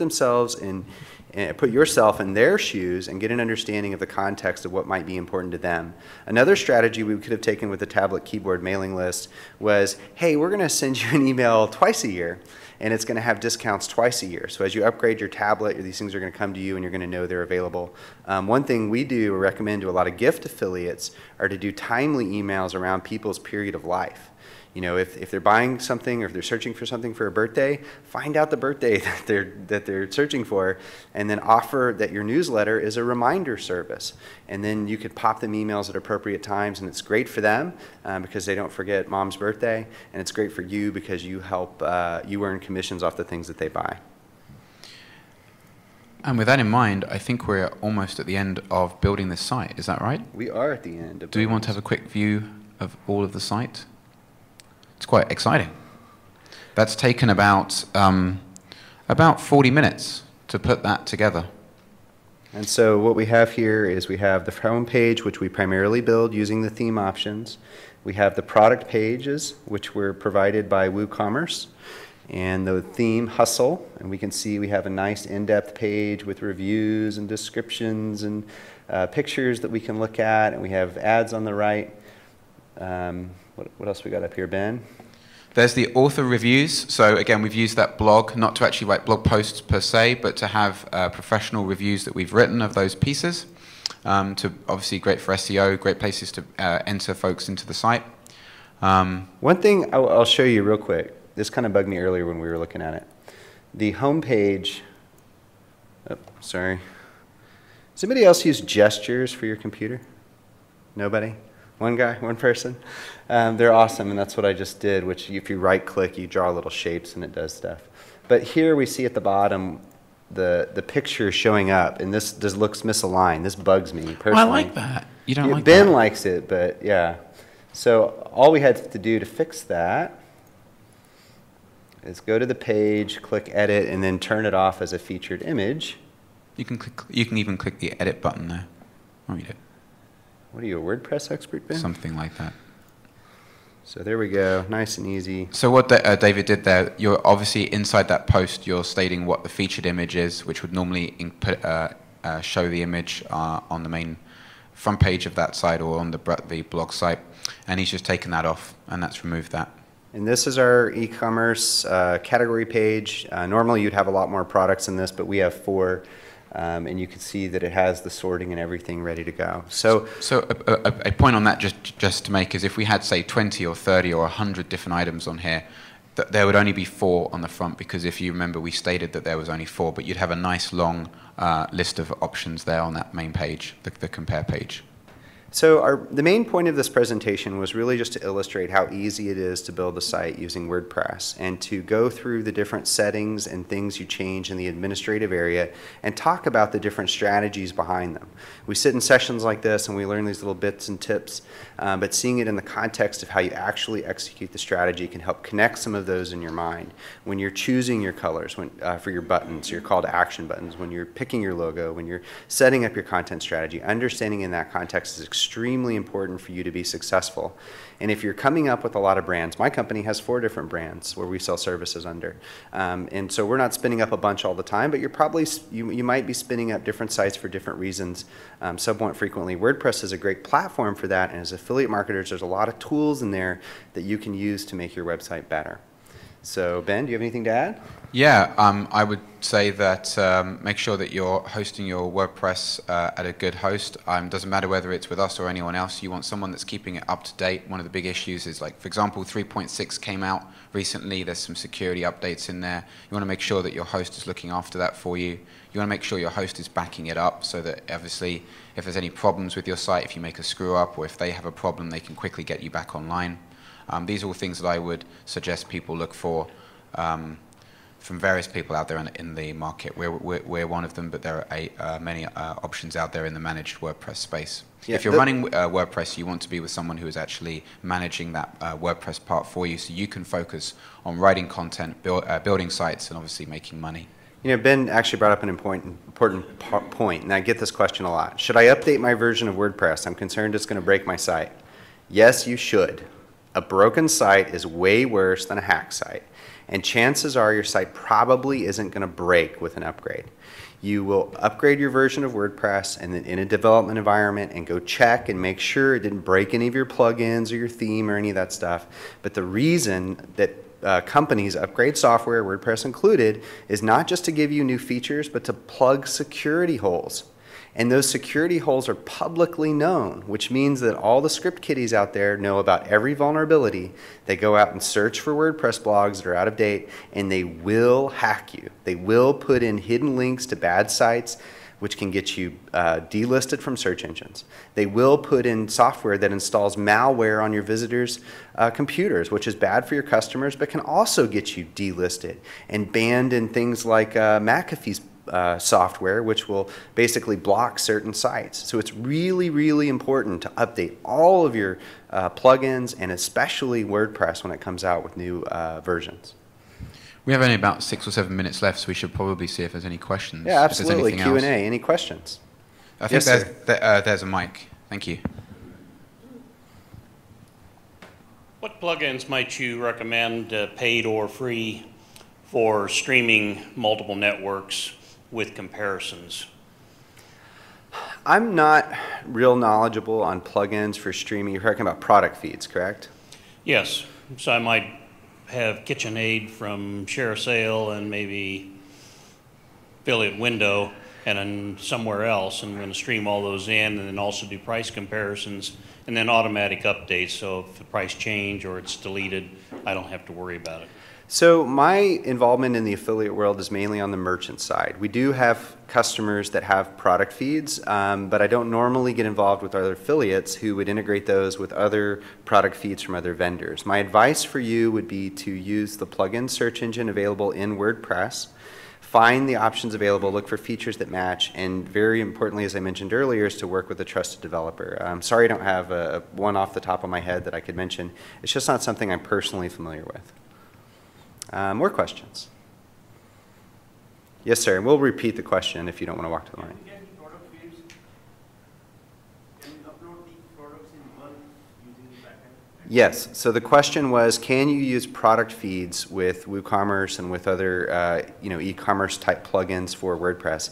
yourself in their shoes and get an understanding of the context of what might be important to them. Another strategy we could have taken with the tablet keyboard mailing list was, hey, we're going to send you an email twice a year, and it's going to have discounts twice a year. So as you upgrade your tablet, these things are going to come to you and you're going to know they're available. One thing we do or recommend to a lot of gift affiliates are to do timely emails around people's period of life. You know, if they're buying something or if they're searching for something for a birthday, find out the birthday that they're searching for, and then offer that your newsletter is a reminder service. And then you could pop them emails at appropriate times, and it's great for them because they don't forget mom's birthday, and it's great for you because you help you earn commissions off the things that they buy. And with that in mind, I think we're almost at the end of building this site. Is that right? We are at the end. Do we want to have a quick view of all of the site? It's quite exciting. That's taken about 40 minutes to put that together. And so what we have here is we have the home page, which we primarily build using the theme options. We have the product pages, which were provided by WooCommerce, and the theme Hustle. And we can see we have a nice in-depth page with reviews and descriptions and pictures that we can look at. And we have ads on the right. What else we got up here, Ben? There's the author reviews. So again, we've used that blog, not to actually write blog posts per se, but to have professional reviews that we've written of those pieces. To obviously great for SEO, great places to enter folks into the site. One thing I'll show you real quick. This kind of bugged me earlier when we were looking at it. The home page. Oh, sorry. Does anybody else use gestures for your computer? Nobody? One guy, one person. They're awesome, and that's what I just did, which if you right-click, you draw little shapes, and it does stuff. But here we see at the bottom the picture showing up, and this just looks misaligned. This bugs me personally. I like that. You don't like Ben that? likes it, but yeah. So all we had to do to fix that is go to the page, click Edit, and then turn it off as a featured image. You can even click the Edit button there. Oh, you did. What are you, a WordPress expert, Ben? Something like that. So there we go, nice and easy. So what David did there, you're obviously inside that post, you're stating what the featured image is, which would normally show the image on the main front page of that site or on the blog site. And he's just taken that off, and that's removed that. And this is our e-commerce category page. Normally you'd have a lot more products in this, but we have 4. And you can see that it has the sorting and everything ready to go. So a point on that just to make is if we had, say, 20 or 30 or 100 different items on here, there would only be 4 on the front, because if you remember, we stated that there was only 4, but you'd have a nice long list of options there on that main page, the compare page. So the main point of this presentation was really just to illustrate how easy it is to build a site using WordPress, and to go through the different settings and things you change in the administrative area and talk about the different strategies behind them. We sit in sessions like this and we learn these little bits and tips, but seeing it in the context of how you actually execute the strategy can help connect some of those in your mind. When you're choosing your colors for your buttons, your call to action buttons, when you're picking your logo, when you're setting up your content strategy, understanding in that context is extremely important for you to be successful. And if you're coming up with a lot of brands, my company has 4 different brands where we sell services under. And so we're not spinning up a bunch all the time, but you might be spinning up different sites for different reasons somewhat frequently. WordPress is a great platform for that, and as affiliate marketers, there's a lot of tools in there that you can use to make your website better. So Ben, do you have anything to add? Yeah, I would say that make sure that you're hosting your WordPress at a good host. Doesn't matter whether it's with us or anyone else. You want someone that's keeping it up to date. One of the big issues is, like, for example, 3.6 came out recently. There's some security updates in there. You want to make sure that your host is looking after that for you. You want to make sure your host is backing it up so that, obviously, if there's any problems with your site, if you make a screw up or if they have a problem, they can quickly get you back online. These are all things that I would suggest people look for from various people out there in the market. We're one of them, but there are many options out there in the managed WordPress space. Yeah, if you're running WordPress, you want to be with someone who is actually managing that WordPress part for you, so you can focus on writing content, building sites, and obviously making money. You know, Ben actually brought up an important point, and I get this question a lot. Should I update my version of WordPress? I'm concerned it's going to break my site. Yes, you should. A broken site is way worse than a hack site. And chances are your site probably isn't going to break with an upgrade. You will upgrade your version of WordPress and then in a development environment and go check and make sure it didn't break any of your plugins or your theme or any of that stuff. But the reason that companies upgrade software, WordPress included, is not just to give you new features, but to plug security holes. And those security holes are publicly known, which means that all the script kiddies out there know about every vulnerability. They go out and search for WordPress blogs that are out of date, and they will hack you. They will put in hidden links to bad sites, which can get you delisted from search engines. They will put in software that installs malware on your visitors' computers, which is bad for your customers, but can also get you delisted and banned in things like McAfee's software, which will basically block certain sites. So it's really, really important to update all of your plugins, and especially WordPress when it comes out with new versions. We have only about 6 or 7 minutes left, so we should probably see if there's any questions. Yeah, absolutely. Q&A. Any questions? I think there's a mic. Thank you. What plugins might you recommend, paid or free, for streaming multiple networks with comparisons? I'm not real knowledgeable on plugins for streaming. You're talking about product feeds, correct? Yes. So I might have KitchenAid from ShareASale and maybe Affiliate Window and then somewhere else, and I'm going to stream all those in and then also do price comparisons and then automatic updates. So if the price change or it's deleted, I don't have to worry about it. So my involvement in the affiliate world is mainly on the merchant side. We do have customers that have product feeds, but I don't normally get involved with other affiliates who would integrate those with other product feeds from other vendors. My advice for you would be to use the plugin search engine available in WordPress, find the options available, look for features that match, and very importantly, as I mentioned earlier, is to work with a trusted developer. I'm sorry I don't have one off the top of my head that I could mention. It's just not something I'm personally familiar with. More questions? Yes, sir. And we'll repeat the question if you don't want to walk to the mic. Can you product feeds? Can you upload the products in one using the backend? Yes. So the question was, can you use product feeds with WooCommerce and with other e-commerce type plugins for WordPress?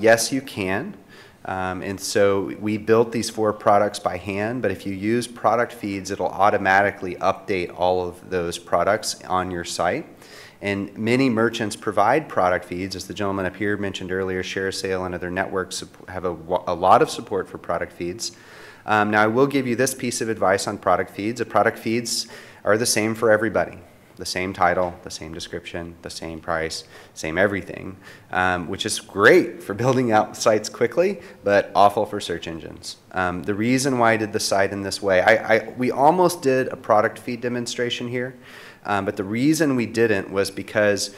Yes, you can. And so we built these 4 products by hand, but if you use product feeds, it'll automatically update all of those products on your site. And many merchants provide product feeds, as the gentleman up here mentioned earlier. ShareASale and other networks have a lot of support for product feeds. Now, I will give you this piece of advice on product feeds. The product feeds are the same for everybody. The same title, the same description, the same price, same everything, which is great for building out sites quickly, but awful for search engines. The reason why I did the site in this way, we almost did a product feed demonstration here, but the reason we didn't was because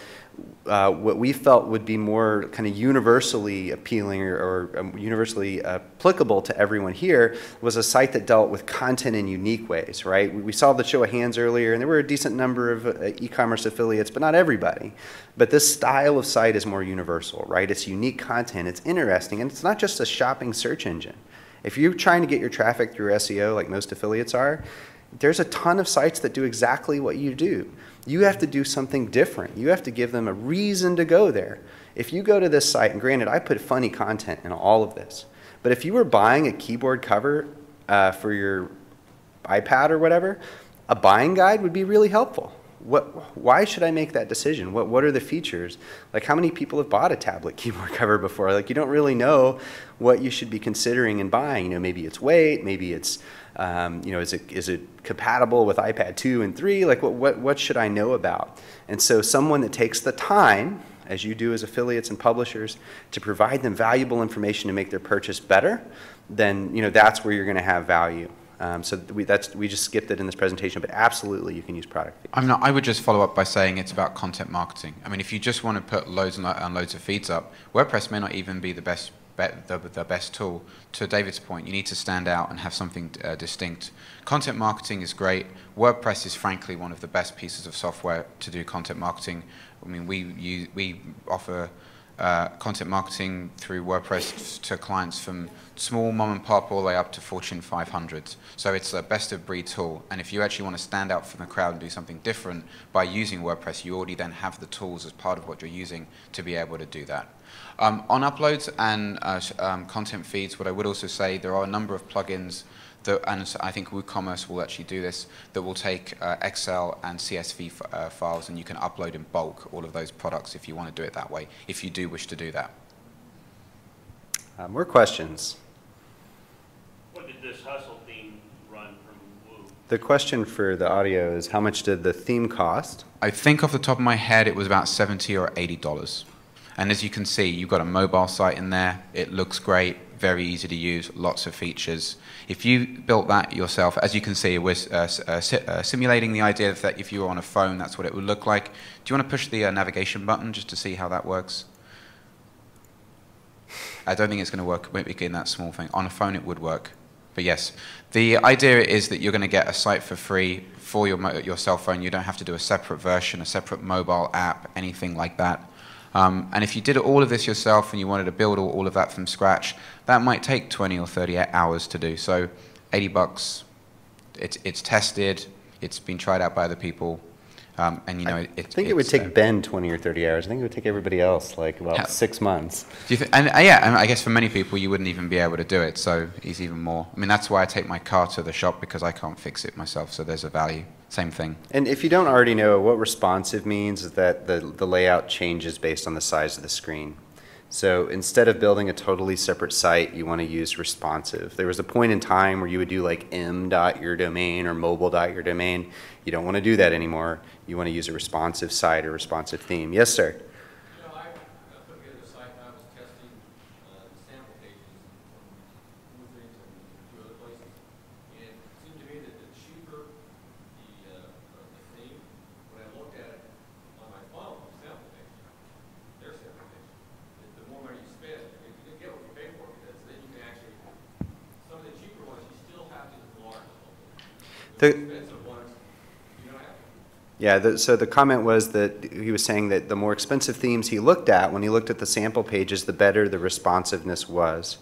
what we felt would be more kind of universally appealing or universally applicable to everyone here was a site that dealt with content in unique ways, right? We saw the show of hands earlier, and there were a decent number of e-commerce affiliates, but not everybody. But this style of site is more universal, right? It's unique content, it's interesting, and it's not just a shopping search engine. If you're trying to get your traffic through SEO like most affiliates are, there's a ton of sites that do exactly what you do. You have to do something different. You have to give them a reason to go there. If you go to this site, and granted, I put funny content in all of this, but if you were buying a keyboard cover for your iPad or whatever, a buying guide would be really helpful. why should I make that decision? What are the features? Like, how many people have bought a tablet keyboard cover before? Like, you don't really know what you should be considering in buying. You know, maybe it's weight, maybe it's, you know, is it compatible with iPad 2 and 3? Like, what should I know about? And so someone that takes the time, as you do as affiliates and publishers, to provide them valuable information to make their purchase better, then, you know, that's where you're going to have value. So we just skipped it in this presentation, but absolutely you can use product feeds. I would just follow up by saying it's about content marketing. I mean, if you just want to put loads and loads of feeds up, WordPress may not even be the best tool. To David's point, you need to stand out and have something distinct. Content marketing is great. WordPress is frankly one of the best pieces of software to do content marketing. I mean, we offer content marketing through WordPress to clients from small mom and pop all the way up to Fortune 500. So it's a best of breed tool. And if you actually want to stand out from the crowd and do something different by using WordPress, you already then have the tools as part of what you're using to be able to do that. On uploads and content feeds, what I would also say, there are a number of plugins that, and I think WooCommerce will actually do this, that will take Excel and CSV files, and you can upload in bulk all of those products if you want to do it that way, if you do wish to do that. More questions? What did this Hustle theme run from Woo? The question for the audio is, how much did the theme cost? I think off the top of my head it was about $70 or $80. And as you can see, you've got a mobile site in there. It looks great, very easy to use, lots of features. If you built that yourself, as you can see, we're simulating the idea that if you were on a phone, that's what it would look like. Do you want to push the navigation button just to see how that works? I don't think it's going to work in that small thing. On a phone, it would work. But yes, the idea is that you're going to get a site for free for your cell phone. You don't have to do a separate version, a separate mobile app, anything like that. And if you did all of this yourself and you wanted to build all of that from scratch, that might take 20 or 30 hours to do. So $80, it's tested, it's been tried out by other people, and you know, I think it would take Ben 20 or 30 hours. I think it would take everybody else like about 6 months. Do you think? And yeah, and I guess for many people you wouldn't even be able to do it. So he's even more. I mean, that's why I take my car to the shop, because I can't fix it myself. So there's a value. Same thing. And if you don't already know, what responsive means is that the layout changes based on the size of the screen. So instead of building a totally separate site, you want to use responsive. There was a point in time where you would do like m.yourdomain or mobile.yourdomain. You don't want to do that anymore. You want to use a responsive site or responsive theme. Yes, sir? You know, I put together a site and I was testing sample pages from Blueprint and a few other places. And it seemed to me that the cheaper the theme, when I looked at it on my phone, sample page, their sample page, the more money you spend, you get what you pay for, because then you can actually, some of the cheaper ones, you still have to enlarge a little bit. The expensive ones, you don't have to. Yeah, so the comment was that he was saying that the more expensive themes he looked at, when he looked at the sample pages, the better the responsiveness was.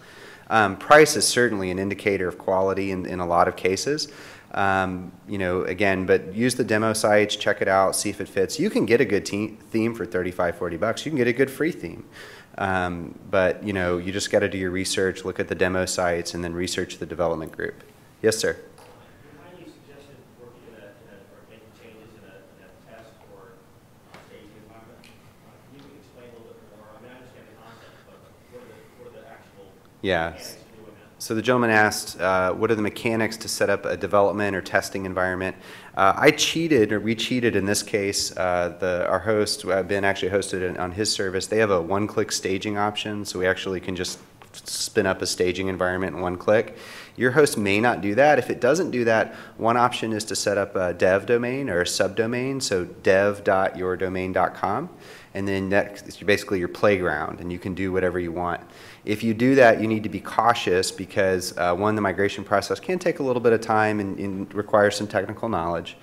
Price is certainly an indicator of quality in a lot of cases. You know, again, but use the demo sites, check it out, see if it fits. You can get a good theme for $35, $40. You can get a good free theme. But, you know, you just got to do your research, look at the demo sites, and then research the development group. Yes, sir? You highly suggested working or making changes in a test or staging environment. Can you explain a little bit more? I mean, I understand the concept, but what are the actual mechanics of doing that? So the gentleman asked, what are the mechanics to set up a development or testing environment? I cheated, or we cheated in this case. Our host, Ben, actually hosted it on his service. They have a one-click staging option, so we actually can just spin up a staging environment in one click. Your host may not do that. If it doesn't do that, one option is to set up a dev domain or a subdomain, so dev.yourdomain.com. And then that's basically your playground, and you can do whatever you want. If you do that, you need to be cautious because, one, the migration process can take a little bit of time and requires some technical knowledge.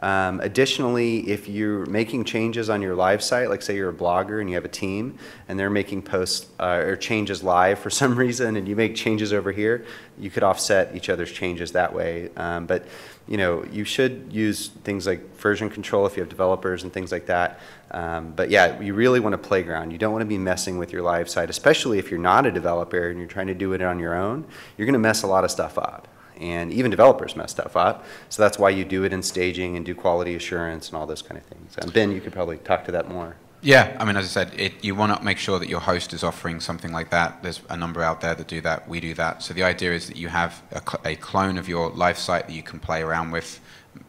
Additionally, if you're making changes on your live site, like say you're a blogger and you have a team and they're making posts or changes live for some reason, and you make changes over here, you could offset each other's changes that way. But you know, you should use things like version control if you have developers and things like that. But yeah, you really want a playground. You don't want to be messing with your live site, especially if you're not a developer and you're trying to do it on your own. You're going to mess a lot of stuff up. and even developers mess stuff up. So that's why you do it in staging and do quality assurance and all those kind of things. And Ben, you could probably talk to that more. Yeah, I mean, as I said, you want to make sure that your host is offering something like that. There's a number out there that do that. We do that. So the idea is that you have a clone of your live site that you can play around with.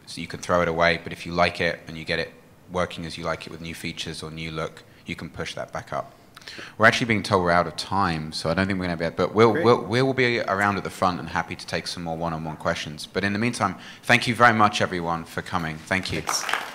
So you can throw it away, but if you like it and you get it working as you like it with new features or new look, you can push that back up. We're actually being told we're out of time, so I don't think we're going to be able, but we'll be around at the front and happy to take some more one-on-one questions. But in the meantime, thank you very much, everyone, for coming. Thank you. Thanks.